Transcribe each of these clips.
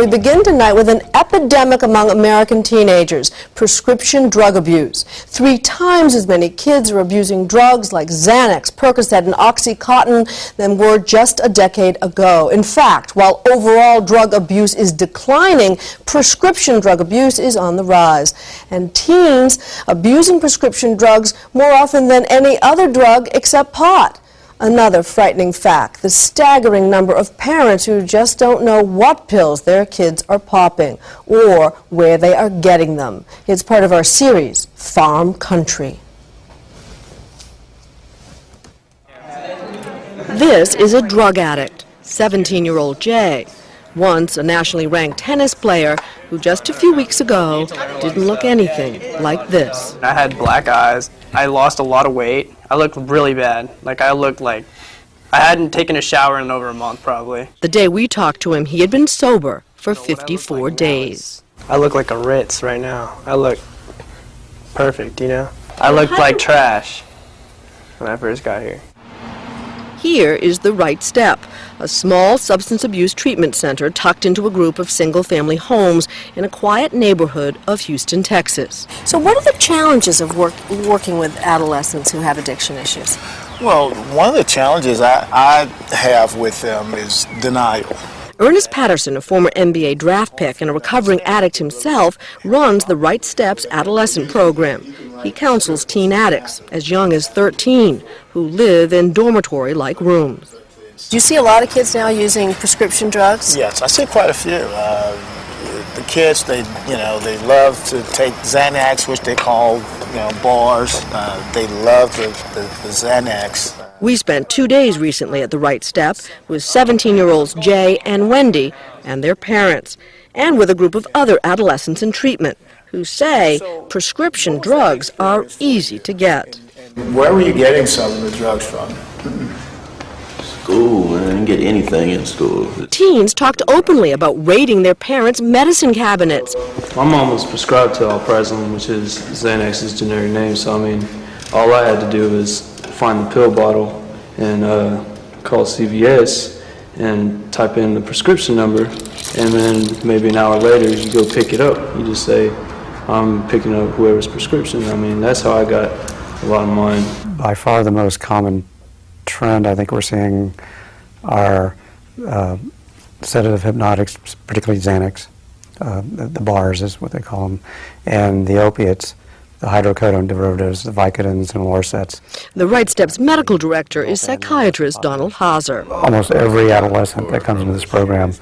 We begin tonight with an epidemic among American teenagers, prescription drug abuse. 3 times as many kids are abusing drugs like Xanax, Percocet, and OxyContin than were just a decade ago. In fact, while overall drug abuse is declining, prescription drug abuse is on the rise. And teens abusing prescription drugs more often than any other drug except pot. Another frightening fact, the staggering number of parents who just don't know what pills their kids are popping or where they are getting them. It's part of our series, Farm Country. This is a drug addict, 17-year-old Jay, once a nationally ranked tennis player who just a few weeks ago didn't look anything like this. I had black eyes. I lost a lot of weight. I looked really bad. I looked like I hadn't taken a shower in over a month, probably. The day we talked to him, he had been sober for 54 days. I look like a Ritz right now. I look perfect, you know? I looked like trash when I first got here. Here is the Right Step, a small substance abuse treatment center tucked into a group of single-family homes in a quiet neighborhood of Houston, Texas. So what are the challenges of working with adolescents who have addiction issues? Well, one of the challenges I have with them is denial. Ernest Patterson, a former NBA draft pick and a recovering addict himself, runs the Right Steps adolescent program. He counsels teen addicts, as young as 13, who live in dormitory-like rooms. Do you see a lot of kids now using prescription drugs? Yes, I see quite a few. The kids, they love to take Xanax, which they call, bars. They love the Xanax. We spent 2 days recently at the Right Step with 17-year-olds Jay and Wendy and their parents, and with a group of other adolescents in treatment who say prescription drugs are easy to get. Where were you getting some of the drugs from? School, man. I didn't get anything in school. Teens talked openly about raiding their parents' medicine cabinets. My mom was prescribed to alprazolam, which is Xanax's generic name, so all I had to do was find the pill bottle and call CVS and type in the prescription number, and then maybe an hour later you go pick it up. You just say, I'm picking up whoever's prescription. That's how I got a lot of mine. By far the most common trend I think we're seeing are sedative hypnotics, particularly Xanax, the bars is what they call them, and the opiates, the hydrocodone derivatives, the Vicodins and Lorcets. The Right Steps medical director is psychiatrist Donald Hauser. Almost every adolescent that comes into this program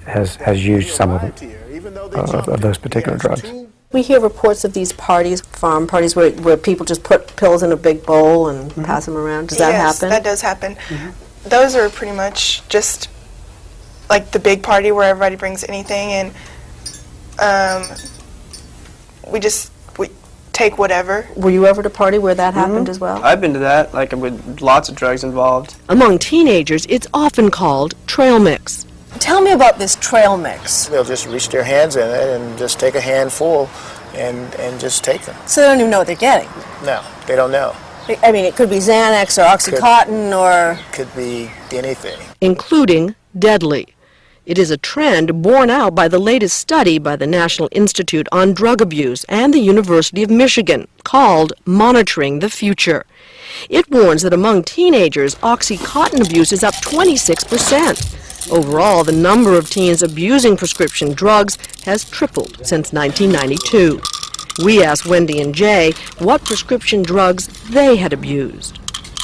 has used some of those particular drugs. We hear reports of these parties, farm parties, where people just put pills in a big bowl and pass them around. Does that happen? Yes, that does happen. Those are pretty much just like the big party where everybody brings anything, and we take whatever. Were you ever at a party where that happened as well? I've been to that, with lots of drugs involved. Among teenagers, it's often called trail mix. Tell me about this trail mix. They'll just reach their hands in it and just take a handful and just take them. So they don't even know what they're getting? No, they don't know. I mean, it could be Xanax or OxyContin or... Could be anything. Including deadly. It is a trend borne out by the latest study by the National Institute on Drug Abuse and the University of Michigan, called Monitoring the Future. It warns that among teenagers, OxyContin abuse is up 26%. Overall, the number of teens abusing prescription drugs has tripled since 1992. We asked Wendy and Jay what prescription drugs they had abused.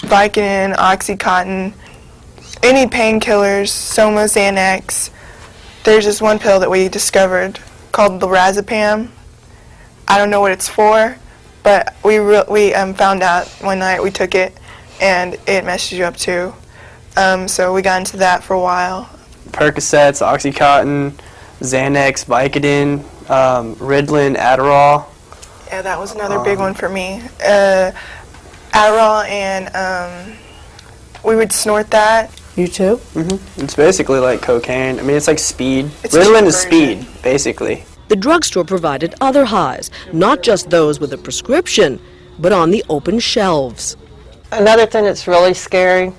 Vicodin, OxyContin, any painkillers, Soma, Xanax. There's this one pill that we discovered called lorazepam. I don't know what it's for, but we found out one night we took it, and it messes you up too. So we got into that for a while. Percocets, OxyContin, Xanax, Vicodin, Ritalin, Adderall. Yeah, that was another big one for me. Adderall, and we would snort that. You too? It's basically like cocaine. It's like speed. It's a Ritalin is version. speed, basically. The drugstore provided other highs, not just those with a prescription, but on the open shelves. Another thing that's really scary,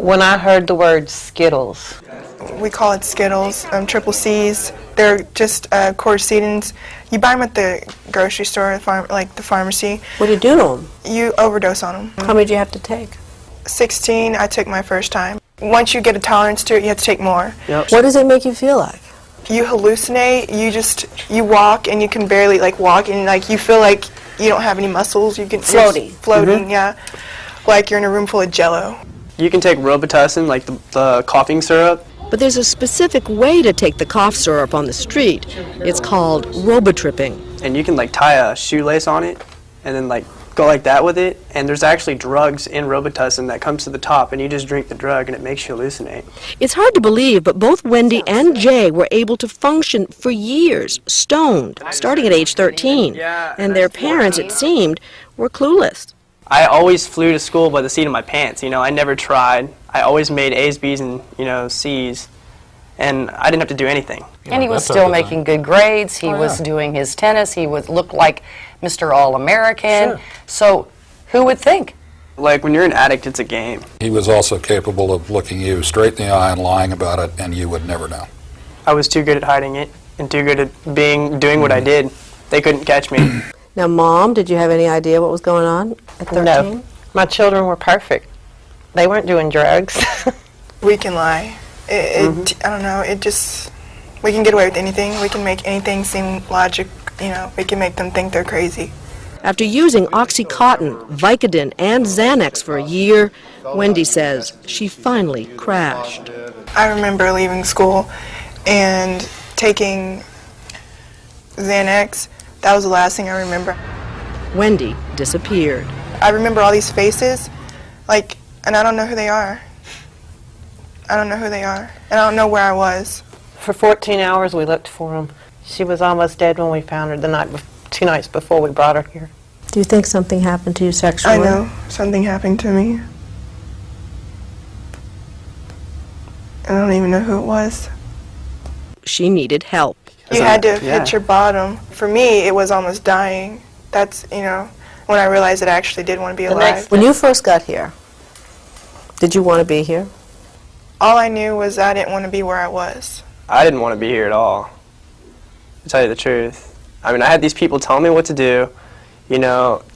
When I heard the word Skittles, We call it Skittles, triple C's. They're just quercetins. You buy them at the grocery store, like the pharmacy. What do you do to them? You overdose on them. How many do you have to take? 16, I took my first time. Once you get a tolerance to it, you have to take more. Yep. What does it make you feel like? You hallucinate. You walk and you can barely walk, and you feel like you don't have any muscles. You can Floaty. floating, yeah, like you're in a room full of Jello. You can take Robitussin, like the coughing syrup. But there's a specific way to take the cough syrup on the street. It's called robotripping. And you can tie a shoelace on it and then go like that with it. And there's actually drugs in Robitussin that comes to the top, and you just drink the drug and it makes you hallucinate. It's hard to believe, but both Wendy and Jay were able to function for years, stoned, starting at age 13. And their parents, it seemed, were clueless. I always flew to school by the seat of my pants. I never tried. I always made A's, B's, and C's, and I didn't have to do anything. and he was still making good grades. He was doing his tennis. He looked like Mr. All-American. Sure. So who would think? When you're an addict, it's a game. He was also capable of looking you straight in the eye and lying about it, and you would never know. I was too good at hiding it and too good at doing what I did. They couldn't catch me. Now, Mom, did you have any idea what was going on at 13? No. My children were perfect. They weren't doing drugs. We can lie. I don't know. We can get away with anything. We can make anything seem logic. We can make them think they're crazy. After using OxyContin, Vicodin, and Xanax for a year, Wendy says she finally crashed. I remember leaving school and taking Xanax. That was the last thing I remember. Wendy disappeared. I remember all these faces, and I don't know who they are. I don't know who they are, and I don't know where I was. For 14 hours we looked for him. She was almost dead when we found her 2 nights before we brought her here. Do you think something happened to you sexually? I know something happened to me. I don't even know who it was. She needed help. You had to hit your bottom. For me, it was almost dying. That's, when I realized that I actually did want to be alive. When you first got here, did you want to be here? All I knew was I didn't want to be where I was. I didn't want to be here at all, to tell you the truth. I had these people telling me what to do,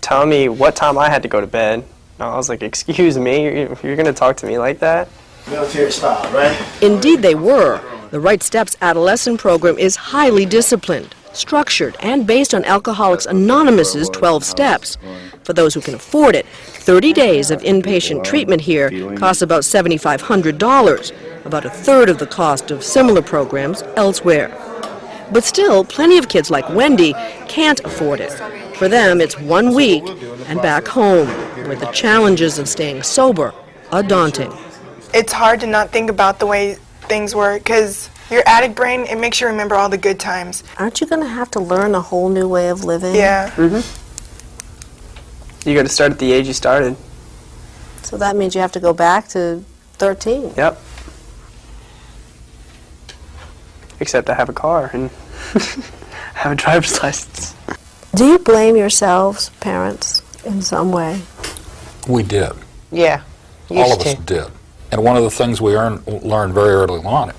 telling me what time I had to go to bed. And I was like, excuse me, you're going to talk to me like that? Military style, right? Indeed they were. The Right Steps adolescent program is highly disciplined, structured, and based on Alcoholics Anonymous's 12 steps. For those who can afford it, 30 days of inpatient treatment here costs about $7,500, about a third of the cost of similar programs elsewhere. But still, plenty of kids like Wendy can't afford it. For them, it's 1 week and back home, where the challenges of staying sober are daunting. It's hard to not think about the way things were, because your addict brain, it makes you remember all the good times. Aren't you going to have to learn a whole new way of living? Yeah. You got to start at the age you started. So that means you have to go back to 13. Yep. Except I have a car and have a driver's license. Do you blame yourselves, parents, in some way? We did. Yeah, All of used us to. did. And one of the things we learned very early on,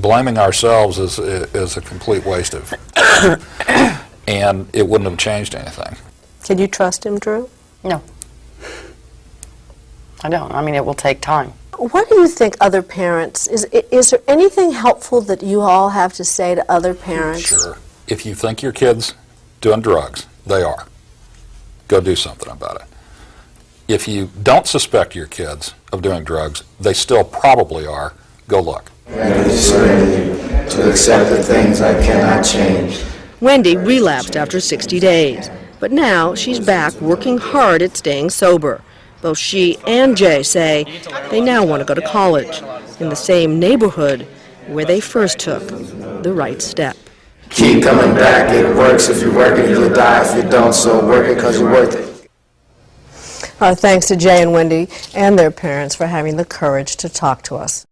blaming ourselves is a complete waste of and it wouldn't have changed anything. Can you trust him, Drew? No. I don't. It will take time. What do you think other parents, is there anything helpful that you all have to say to other parents? Sure. If you think your kid's doing drugs, they are. Go do something about it. If you don't suspect your kids of doing drugs, they still probably are. Go look. I decided to accept the things I cannot change. Wendy relapsed after 60 days, but now she's back working hard at staying sober. Both she and Jay say they now want to go to college in the same neighborhood where they first took the right step. Keep coming back, it works. If you work it, you'll die. If you don't, so work it because you're worth it. Our thanks to Jay and Wendy and their parents for having the courage to talk to us.